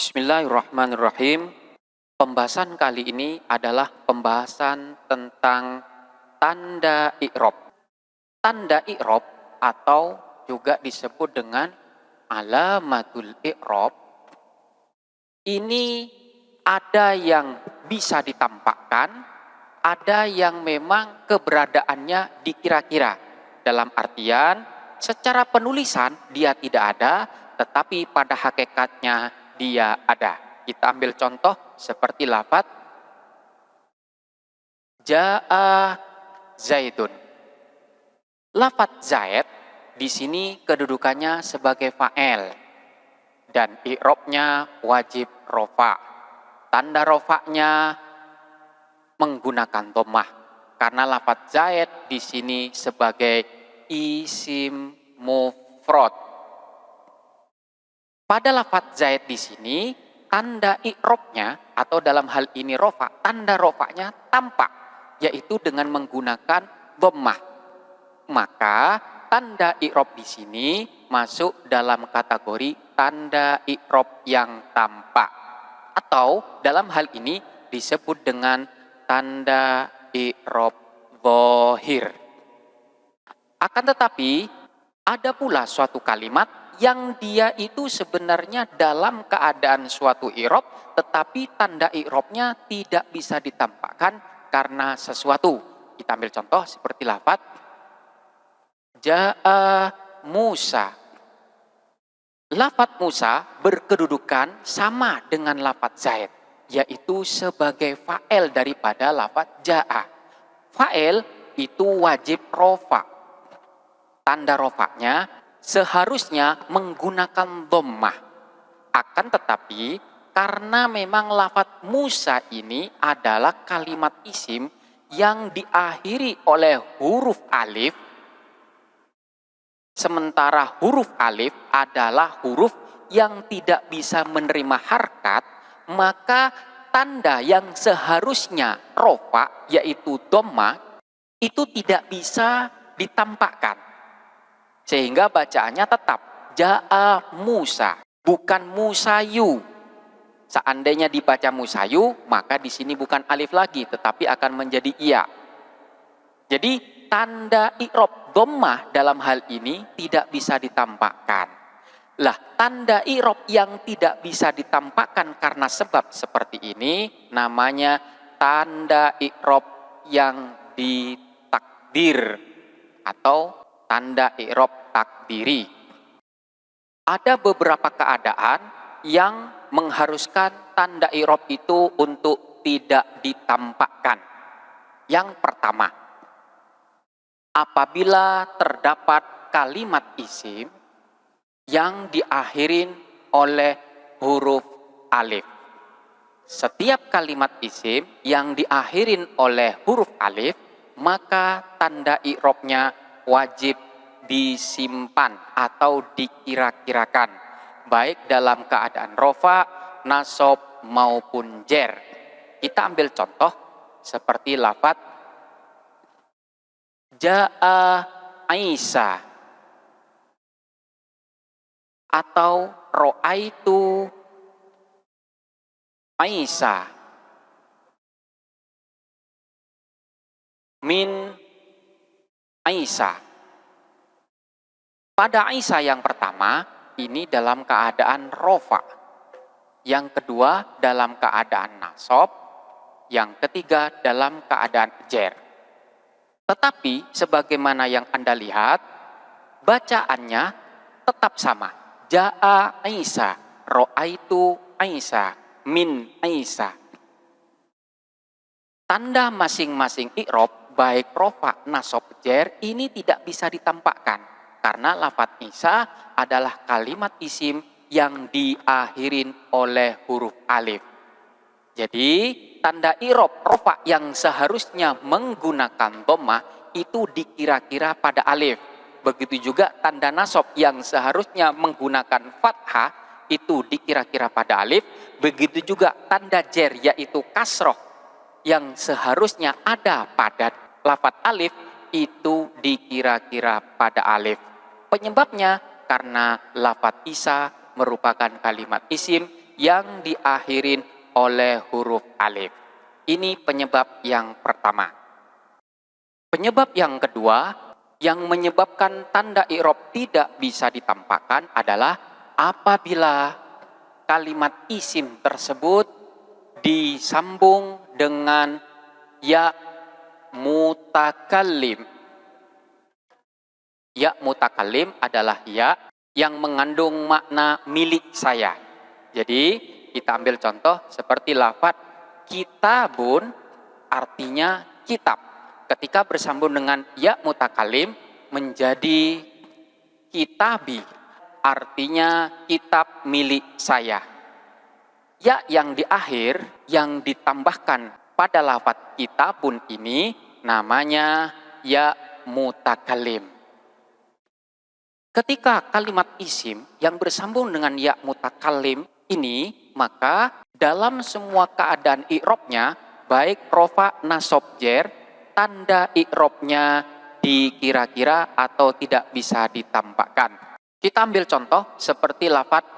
Bismillahirrahmanirrahim. Pembahasan kali ini adalah pembahasan tentang tanda i'rab. Tanda i'rab atau juga disebut dengan alamatul i'rab ini ada yang bisa ditampakkan, ada yang memang keberadaannya dikira-kira. Dalam artian secara penulisan dia tidak ada, tetapi pada hakikatnya dia ada. Kita ambil contoh seperti lafaz Ja'a Zaidun. Lafaz Zaid di sini kedudukannya sebagai fa'il dan i'rabnya wajib rofa. Tanda rofanya menggunakan dhammah karena lafaz Zaid di sini sebagai isim mufrad. Pada lafaz Zaid di sini tanda i'rabnya atau dalam hal ini rofa, tanda rofanya tampak yaitu dengan menggunakan dhammah. Maka tanda i'rab di sini masuk dalam kategori tanda i'rab yang tampak atau dalam hal ini disebut dengan tanda i'rab dhahir. Akan tetapi ada pula suatu kalimat yang dia itu sebenarnya dalam keadaan suatu i'rab tetapi tanda i'rabnya tidak bisa ditampakkan karena sesuatu. Kita ambil contoh seperti lafaz Ja'a Musa. Lafaz Musa berkedudukan sama dengan lafaz Zaid, yaitu sebagai fa'il daripada lafaz Ja'a. Fa'il itu wajib rofa. Tanda rofanya seharusnya menggunakan dhammah. Akan tetapi karena memang lafaz Musa ini adalah kalimat isim yang diakhiri oleh huruf alif, sementara huruf alif adalah huruf yang tidak bisa menerima harkat, maka tanda yang seharusnya rofa yaitu dhammah itu tidak bisa ditampakkan. Sehingga bacaannya tetap Ja'a Musa, bukan Musayu. Seandainya dibaca Musayu, maka di sini bukan alif lagi, tetapi akan menjadi iya. Jadi tanda i'rab dhammah dalam hal ini tidak bisa ditampakkan. Lah, tanda i'rab yang tidak bisa ditampakkan karena sebab seperti ini namanya tanda i'rab yang ditakdir atau tanda i'rab takdiri. Ada beberapa keadaan yang mengharuskan tanda i'rab itu untuk tidak ditampakkan. Yang pertama, apabila terdapat kalimat isim yang diakhirin oleh huruf alif. Setiap kalimat isim yang diakhirin oleh huruf alif, maka tanda i'rabnya wajib disimpan atau dikira-kirakan, baik dalam keadaan rofa, nasab maupun jer. Kita ambil contoh seperti lafaz Ja'a Isa atau Ro'aitu Isa min Isa. Pada Isa yang pertama ini dalam keadaan rofa, yang kedua dalam keadaan nasab, yang ketiga dalam keadaan jer. Tetapi sebagaimana yang Anda lihat, bacaannya tetap sama. Ja'a Isa, Ro'aitu Isa, min Isa. Tanda masing-masing i'rab baik rofa, nasab, jer ini tidak bisa ditampakkan karena lafaz Isa adalah kalimat isim yang diakhirin oleh huruf alif. Jadi tanda i'rab rofa yang seharusnya menggunakan dhammah itu dikira-kira pada alif. Begitu juga tanda nasab yang seharusnya menggunakan fathah itu dikira-kira pada alif. Begitu juga tanda jer yaitu kasroh yang seharusnya ada pada lafaz alif itu dikira-kira pada alif. Penyebabnya karena lafaz Isa merupakan kalimat isim yang diakhirin oleh huruf alif. Ini penyebab yang pertama. Penyebab yang kedua, yang menyebabkan tanda i'rab tidak bisa ditampakkan adalah apabila kalimat isim tersebut disambung dengan ya mutakallim. Ya mutakallim adalah ya yang mengandung makna milik saya. Jadi kita ambil contoh seperti lafadz kitabun, artinya kitab. Ketika bersambung dengan ya mutakallim menjadi kitabi, artinya kitab milik saya. Ya yang di akhir yang ditambahkan pada lafadz kitabun ini namanya ya mutakallim. Ketika kalimat isim yang bersambung dengan ya mutakallim ini, maka dalam semua keadaan i'rabnya, baik rofa, nasab, jer, tanda i'rabnya dikira-kira atau tidak bisa ditampakkan. Kita ambil contoh seperti lafadz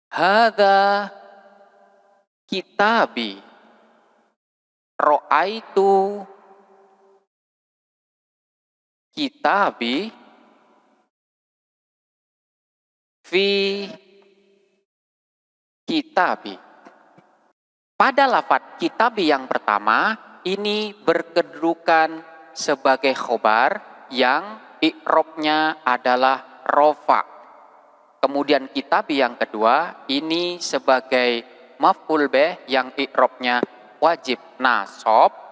hadza kitabi, ra'aitu kitabi fi kitabi. Pada lafadz kitabi yang pertama ini berkedudukan sebagai khobar yang i'rabnya adalah rofa. Kemudian kitabi yang kedua ini sebagai maf'ul bih yang i'rabnya wajib nasab.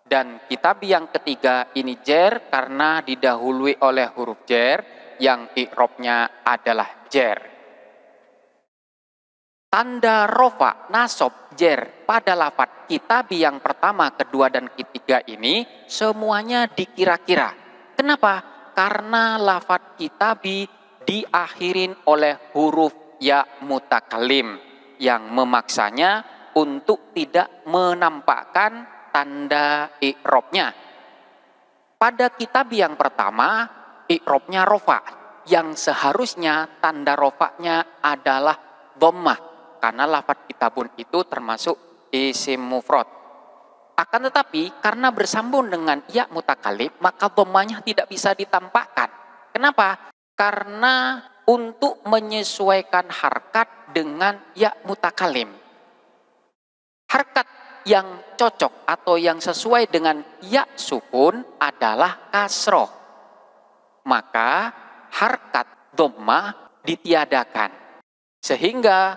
Dan kitabi yang ketiga ini jer karena didahului oleh huruf jer yang i'rabnya adalah jer. Tanda rofa, nasab, jer pada lafadz kitabi yang pertama, kedua, dan ketiga ini semuanya dikira-kira. Kenapa? Karena lafadz kitabi diakhirin oleh huruf ya mutakallim yang memaksanya untuk tidak menampakkan tanda i'rabnya. Pada kitabi yang pertama, i'rabnya rofa, yang seharusnya tanda rofanya adalah dhammah, karena lafadz kitabun itu termasuk isim mufrad. Akan tetapi, karena bersambung dengan ya mutakallim, maka dhammahnya tidak bisa ditampakkan. Kenapa? Karena untuk menyesuaikan harkat dengan ya mutakallim. Harkat yang cocok atau yang sesuai dengan ya sukun adalah kasroh. Maka harkat dhammah ditiadakan. Sehingga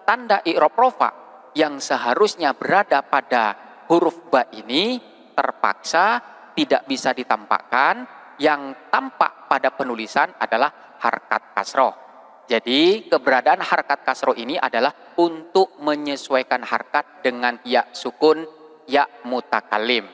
tanda i'rab rofa yang seharusnya berada pada huruf ba ini terpaksa tidak bisa ditampakkan. Yang tampak pada penulisan adalah harkat kasroh. Jadi keberadaan harkat kasroh ini adalah untuk menyesuaikan harkat dengan ya sukun, ya mutakallim.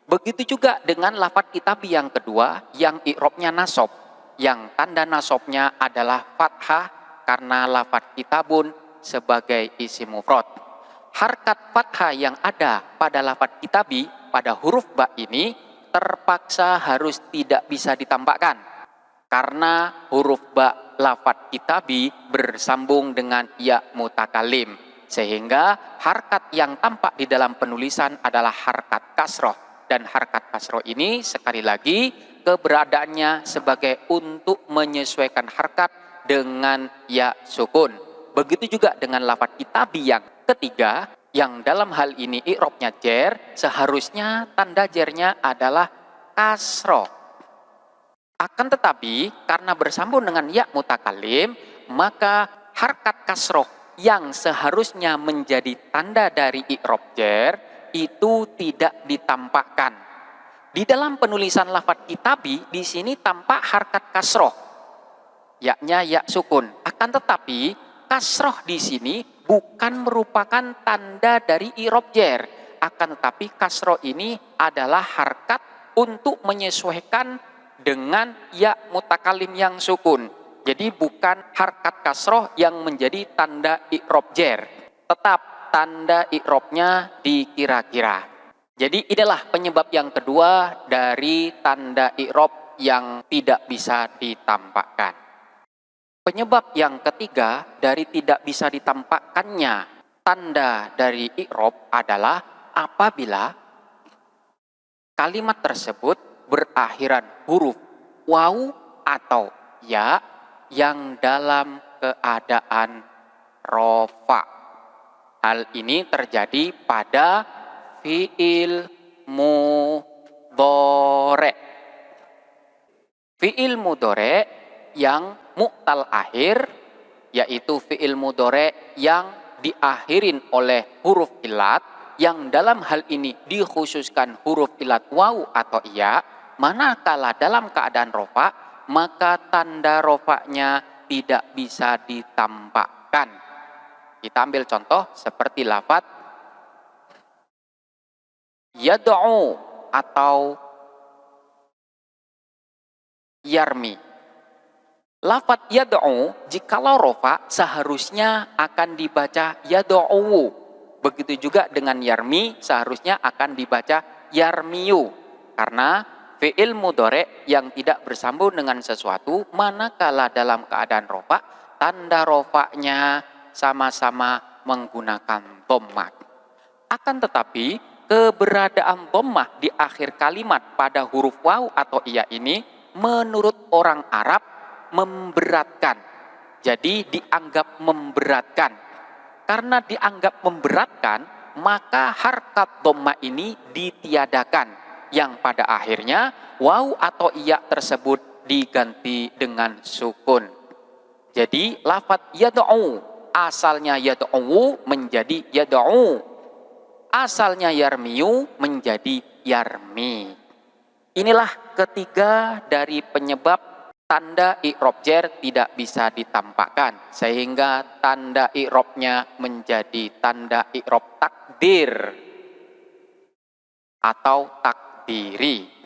Begitu juga dengan lafadz kitabi yang kedua yang i'rabnya nasab, yang tanda nasabnya adalah fathah karena lafadz kitabun sebagai isim mufrad. Harkat fathah yang ada pada lafadz kitabi pada huruf ba ini terpaksa harus tidak bisa ditampakkan karena huruf ba lafadz kitabi bersambung dengan ya mutakallim, sehingga harkat yang tampak di dalam penulisan adalah harkat kasroh, dan harkat kasroh ini sekali lagi keberadaannya sebagai untuk menyesuaikan harkat dengan ya sukun. Begitu juga dengan lafadz kitabi yang ketiga yang dalam hal ini i'rabnya jer, seharusnya tanda jernya adalah kasroh. Akan tetapi karena bersambung dengan ya mutakallim, maka harkat kasroh yang seharusnya menjadi tanda dari i'rab jer itu tidak ditampakkan. Di dalam penulisan lafadz kitabi di sini tampak harkat kasroh, yaknya ya sukun. Akan tetapi kasroh di sini bukan merupakan tanda dari i'rab jer. Akan tetapi kasroh ini adalah harkat untuk menyesuaikan dengan ya mutakallim yang sukun. Jadi bukan harkat kasroh yang menjadi tanda i'rab jer, tetap tanda i'rabnya dikira-kira. Jadi inilah penyebab yang kedua dari tanda i'rab yang tidak bisa ditampakkan. Penyebab yang ketiga dari tidak bisa ditampakkannya tanda dari i'rab adalah apabila kalimat tersebut berakhiran huruf waw atau ya yang dalam keadaan rofa. Hal ini terjadi pada fi'il mudhore. Fi'il mudhore yang mu'tal akhir, yaitu fi'il mudhore yang diakhirin oleh huruf ilat, yang dalam hal ini dikhususkan huruf ilat waw atau iya, manakala dalam keadaan rofa, maka tanda rofanya tidak bisa ditampakkan. Kita ambil contoh seperti lafaz yad'u atau yarmi. Lafaz yad'u jikalau rofa seharusnya akan dibaca yad'u. Begitu juga dengan yarmi seharusnya akan dibaca yarmiyu. Karena fi'il mudhore yang tidak bersambung dengan sesuatu manakala dalam keadaan rofa, tanda rofanya sama-sama menggunakan dhammah. Akan tetapi keberadaan dhammah di akhir kalimat pada huruf waw atau iya ini menurut orang Arab memberatkan. Jadi dianggap memberatkan. Karena dianggap memberatkan, maka harkat dhammah ini ditiadakan, yang pada akhirnya waw atau iya tersebut diganti dengan sukun. Jadi lafaz yad'u asalnya yad'u menjadi yad'u, asalnya yarmiyu menjadi yarmi. Inilah ketiga dari penyebab tanda i'rab jar tidak bisa ditampakkan, sehingga tanda i'rabnya menjadi tanda i'rab takdir atau takdiri.